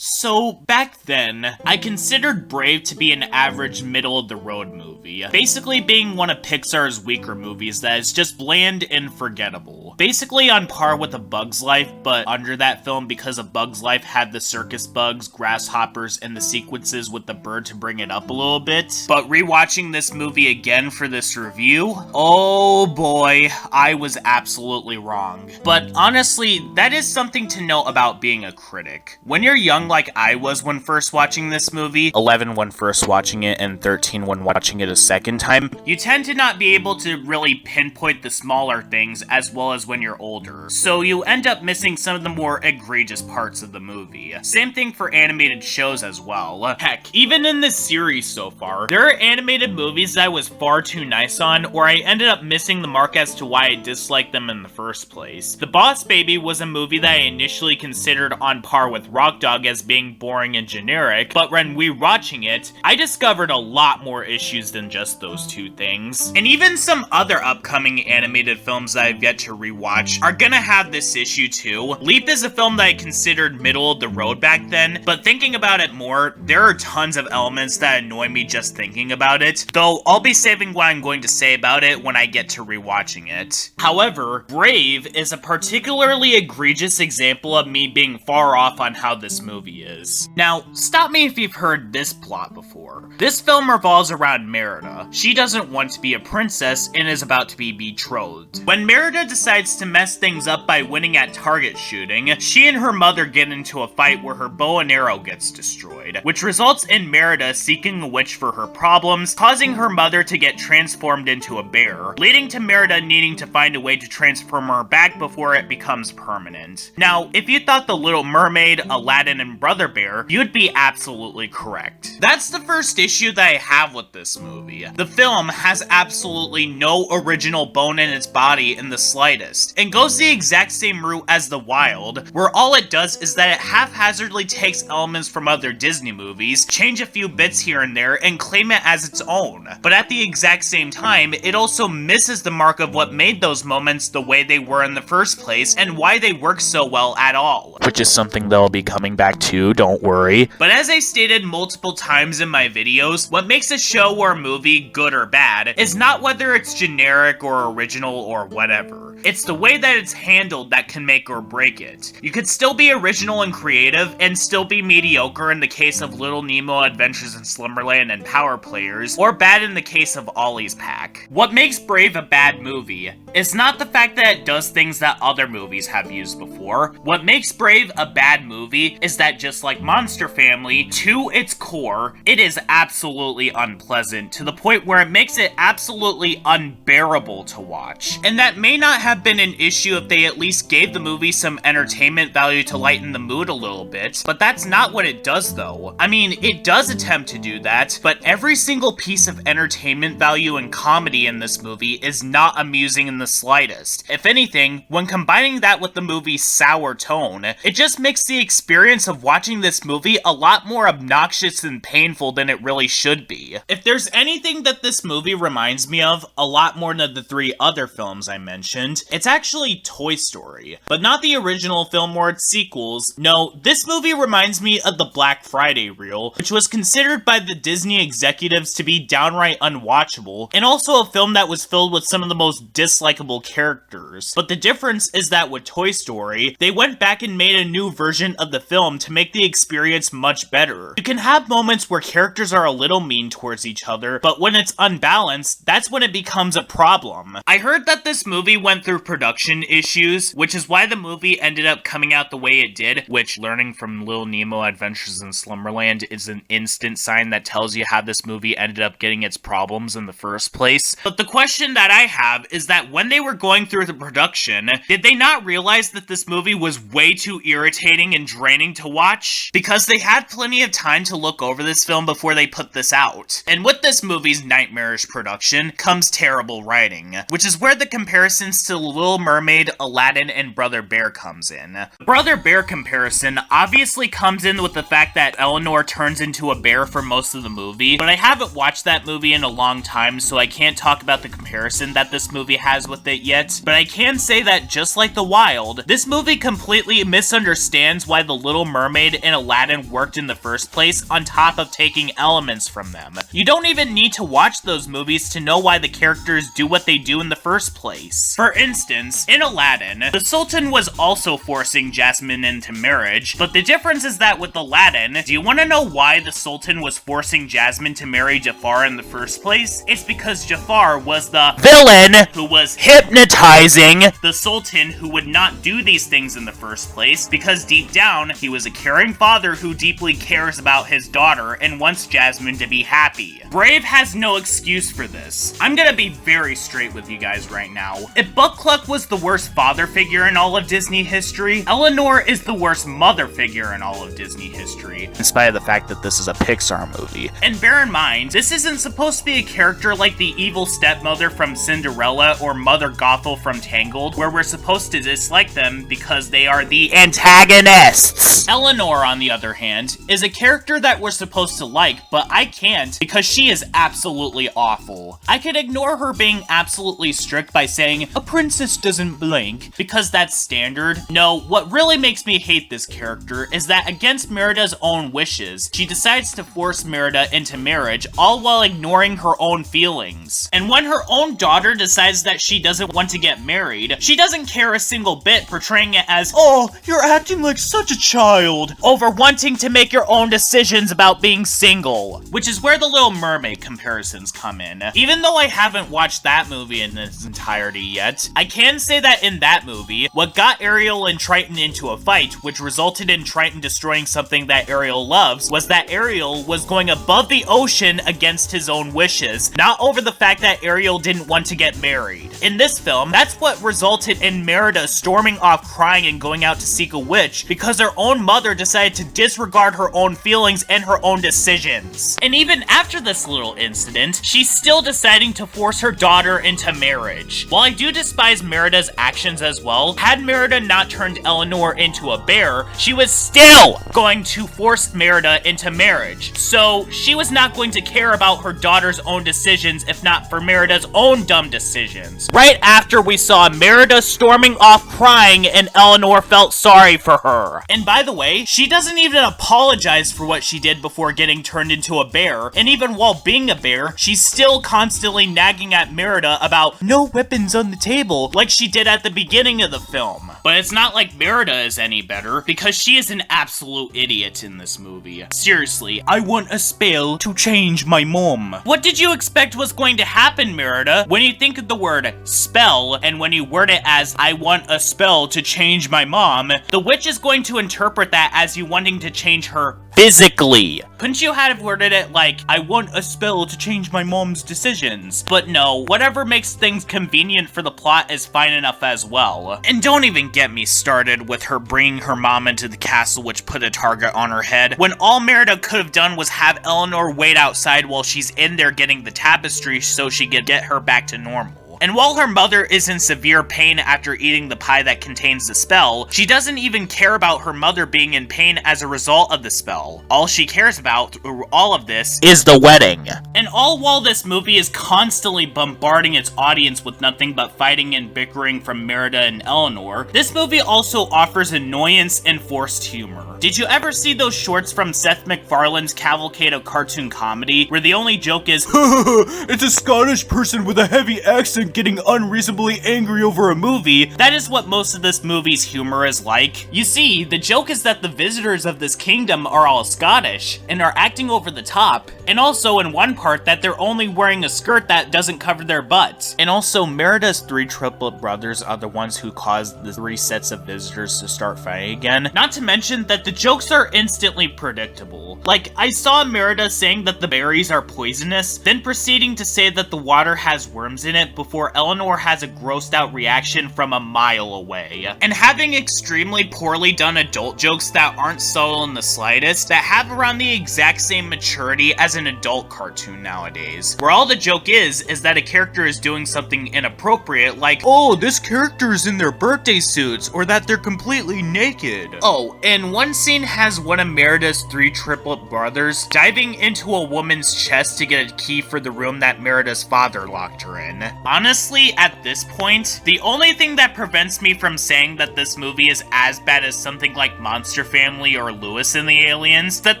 So, back then, I considered Brave to be an average middle-of-the-road movie, basically being one of Pixar's weaker movies that is just bland and forgettable. Basically on par with A Bug's Life, but under that film because A Bug's Life had the circus bugs, grasshoppers, and the sequences with the bird to bring it up a little bit. But rewatching this movie again for this review, oh boy, I was absolutely wrong. But honestly, that is something to know about being a critic. When you're young like I was when first watching this movie, 11 when first watching it and 13 when watching it a second time, you tend to not be able to really pinpoint the smaller things as well as when you're older. So you end up missing some of the more egregious parts of the movie. Same thing for animated shows as well. Heck, even in this series so far, there are animated movies that I was far too nice on, or I ended up missing the mark as to why I disliked them in the first place. The Boss Baby was a movie that I initially considered on par with Rock Dog as being boring and generic, but when rewatching it, I discovered a lot more issues than just those two things. And even some other upcoming animated films that I've yet to rewatch are gonna have this issue too. Leap is a film that I considered middle of the road back then, but thinking about it more, there are tons of elements that annoy me just thinking about it, though I'll be saving what I'm going to say about it when I get to rewatching it. However, Brave is a particularly egregious example of me being far off on how this movie is. Now, stop me if you've heard this plot before. This film revolves around Merida. She doesn't want to be a princess and is about to be betrothed. When Merida decides to mess things up by winning at target shooting, she and her mother get into a fight where her bow and arrow gets destroyed, which results in Merida seeking a witch for her problems, causing her mother to get transformed into a bear, leading to Merida needing to find a way to transform her back before it becomes permanent. Now, if you thought The Little Mermaid, Aladdin, and Brother Bear, you'd be absolutely correct. That's the first issue that I have with this movie. The film has absolutely no original bone in its body in the slightest, and goes the exact same route as The Wild, where all it does is that it haphazardly takes elements from other Disney movies, change a few bits here and there, and claim it as its own. But at the exact same time, it also misses the mark of what made those moments the way they were in the first place, and why they work so well at all. Which is something they'll be coming back to, don't worry. But as I stated multiple times in my videos, what makes a show or a movie good or bad is not whether it's generic or original or whatever. It's the way that it's handled that can make or break it. You could still be original and creative, and still be mediocre in the case of Little Nemo, Adventures in Slumberland, and Power Players, or bad in the case of Ollie's Pack. What makes Brave a bad movie is not the fact that it does things that other movies have used before. What makes Brave a bad movie is that just like Monster Family, to its core, it is absolutely unpleasant, to the point where it makes it absolutely unbearable to watch. And that may not have been an issue if they at least gave the movie some entertainment value to lighten the mood a little bit, but that's not what it does though. I mean, it does attempt to do that, but every single piece of entertainment value and comedy in this movie is not amusing in the slightest. If anything, when combining that with the movie's sour tone, it just makes the experience of watching this movie a lot more obnoxious and painful than it really should be. If there's anything that this movie reminds me of a lot more than the three other films I mentioned, it's actually Toy Story. But not the original film or its sequels. No, this movie reminds me of the Black Friday reel, which was considered by the Disney executives to be downright unwatchable, and also a film that was filled with some of the most dislikable characters. But the difference is that with Toy Story, they went back and made a new version of the film to make the experience much better. You can have moments where characters are a little mean towards each other, but when it's unbalanced, that's when it becomes a problem. I heard that this movie went through production issues, which is why the movie ended up coming out the way it did, which, learning from Little Nemo, Adventures in Slumberland, is an instant sign that tells you how this movie ended up getting its problems in the first place. But the question that I have is that when they were going through the production, did they not realize that this movie was way too irritating and draining to watch? Because they had plenty of time to look over this film before they put this out. And with this movie's nightmarish production comes terrible writing, which is where the comparisons to Little Mermaid, Aladdin, and Brother Bear comes in. The Brother Bear comparison obviously comes in with the fact that Eleanor turns into a bear for most of the movie, but I haven't watched that movie in a long time, so I can't talk about the comparison that this movie has with it yet, but I can say that just like The Wild, this movie completely misunderstands why the Little Mermaid Mermaid in Aladdin worked in the first place on top of taking elements from them. You don't even need to watch those movies to know why the characters do what they do in the first place. For instance, in Aladdin, the Sultan was also forcing Jasmine into marriage, but the difference is that with Aladdin, do you want to know why the Sultan was forcing Jasmine to marry Jafar in the first place? It's because Jafar was the villain who was hypnotizing the Sultan, who would not do these things in the first place, because deep down, he was a caring father who deeply cares about his daughter and wants Jasmine to be happy. Brave has no excuse for this. I'm gonna be very straight with you guys right now. If Buck Cluck was the worst father figure in all of Disney history, Eleanor is the worst mother figure in all of Disney history, in spite of the fact that this is a Pixar movie. And bear in mind, this isn't supposed to be a character like the evil stepmother from Cinderella or Mother Gothel from Tangled, where we're supposed to dislike them because they are the antagonists. Eleanor, on the other hand, is a character that we're supposed to like, but I can't because she is absolutely awful. I could ignore her being absolutely strict by saying, a princess doesn't blink, because that's standard. No, what really makes me hate this character is that against Merida's own wishes, she decides to force Merida into marriage, all while ignoring her own feelings. And when her own daughter decides that she doesn't want to get married, she doesn't care a single bit, portraying it as, oh, you're acting like such a child, over wanting to make your own decisions about being single. Which is where the Little Mermaid comparisons come in. Even though I haven't watched that movie in its entirety yet, I can say that in that movie, what got Ariel and Triton into a fight, which resulted in Triton destroying something that Ariel loves, was that Ariel was going above the ocean against his own wishes, not over the fact that Ariel didn't want to get married. In this film, that's what resulted in Merida storming off crying and going out to seek a witch, because her own mother decided to disregard her own feelings and her own decisions. And even after this little incident, she's still deciding to force her daughter into marriage. While I do despise Merida's actions as well, had Merida not turned Eleanor into a bear, she was still going to force Merida into marriage. So she was not going to care about her daughter's own decisions if not for Merida's own dumb decisions. Right after we saw Merida storming off crying and Eleanor felt sorry for her. And by the way, she doesn't even apologize for what she did before getting turned into a bear, and even while being a bear, she's still constantly nagging at Merida about no weapons on the table, like she did at the beginning of the film. But it's not like Merida is any better, because she is an absolute idiot in this movie. Seriously, I want a spell to change my mom. What did you expect was going to happen, Merida, when you think of the word spell, and when you word it as, I want a spell to change my mom, the witch is going to interpret that as you wanting to change her physically. Couldn't you have worded it like, I want a spell to change my mom's decisions? But no, whatever makes things convenient for the plot is fine enough as well. And don't even get me started with her bringing her mom into the castle which put a target on her head, when all Merida could have done was have Eleanor wait outside while she's in there getting the tapestry so she could get her back to normal. And while her mother is in severe pain after eating the pie that contains the spell, she doesn't even care about her mother being in pain as a result of the spell. All she cares about through all of this is the wedding. And all while this movie is constantly bombarding its audience with nothing but fighting and bickering from Merida and Eleanor, this movie also offers annoyance and forced humor. Did you ever see those shorts from Seth MacFarlane's Cavalcade of Cartoon Comedy, where the only joke is, it's a Scottish person with a heavy accent getting unreasonably angry over a movie? That is what most of this movie's humor is like. You see, the joke is that the visitors of this kingdom are all Scottish, and are acting over the top, and also in one part that they're only wearing a skirt that doesn't cover their butts. And also, Merida's 3 triplet brothers are the ones who caused the 3 sets of visitors to start fighting again. Not to mention that the jokes are instantly predictable. Like, I saw Merida saying that the berries are poisonous, then proceeding to say that the water has worms in it before Eleanor has a grossed out reaction from a mile away. And having extremely poorly done adult jokes that aren't subtle in the slightest, that have around the exact same maturity as an adult cartoon nowadays, where all the joke is that a character is doing something inappropriate, like, oh, this character is in their birthday suits, or that they're completely naked. Oh, and one scene has one of Merida's 3 triplet brothers diving into a woman's chest to get a key for the room that Merida's father locked her in. Honestly, at this point, the only thing that prevents me from saying that this movie is as bad as something like Monster Family or Lewis and the Aliens, that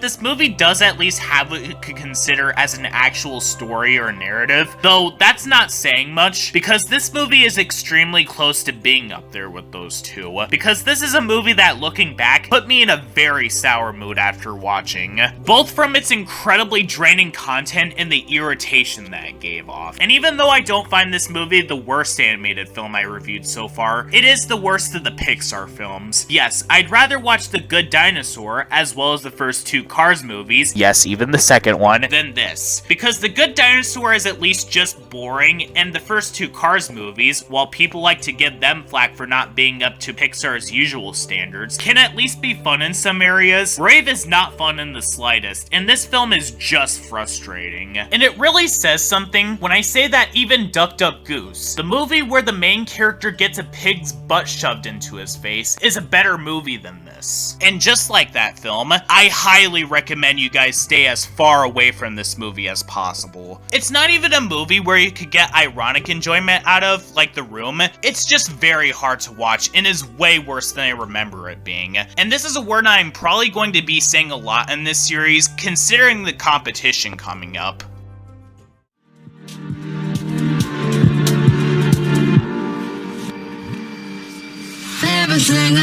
this movie does at least have what you could consider as an actual story or narrative, though that's not saying much, because this movie is extremely close to being up there with those two, because this is a movie that, looking back, put me in a very sour mood after watching, both from its incredibly draining content and the irritation that it gave off. And even though I don't find this movie the worst animated film I reviewed so far, it is the worst of the Pixar films. Yes, I'd rather watch The Good Dinosaur, as well as the first 2 Cars movies, yes, even the second one, than this. Because The Good Dinosaur is at least just boring, and the first 2 Cars movies, while people like to give them flack for not being up to Pixar's usual standards, can at least be fun in some areas. Brave is not fun in the slightest, and this film is just frustrating. And it really says something when I say that even Duck Duck Goose, the movie where the main character gets a pig's butt shoved into his face, is a better movie than this. And just like that film, I highly recommend you guys stay as far away from this movie as possible. It's not even a movie where you could get ironic enjoyment out of, like The Room. It's just very hard to watch and is way worse than I remember it being. And this is a word I'm probably going to be saying a lot in this series, considering the competition coming up. Everything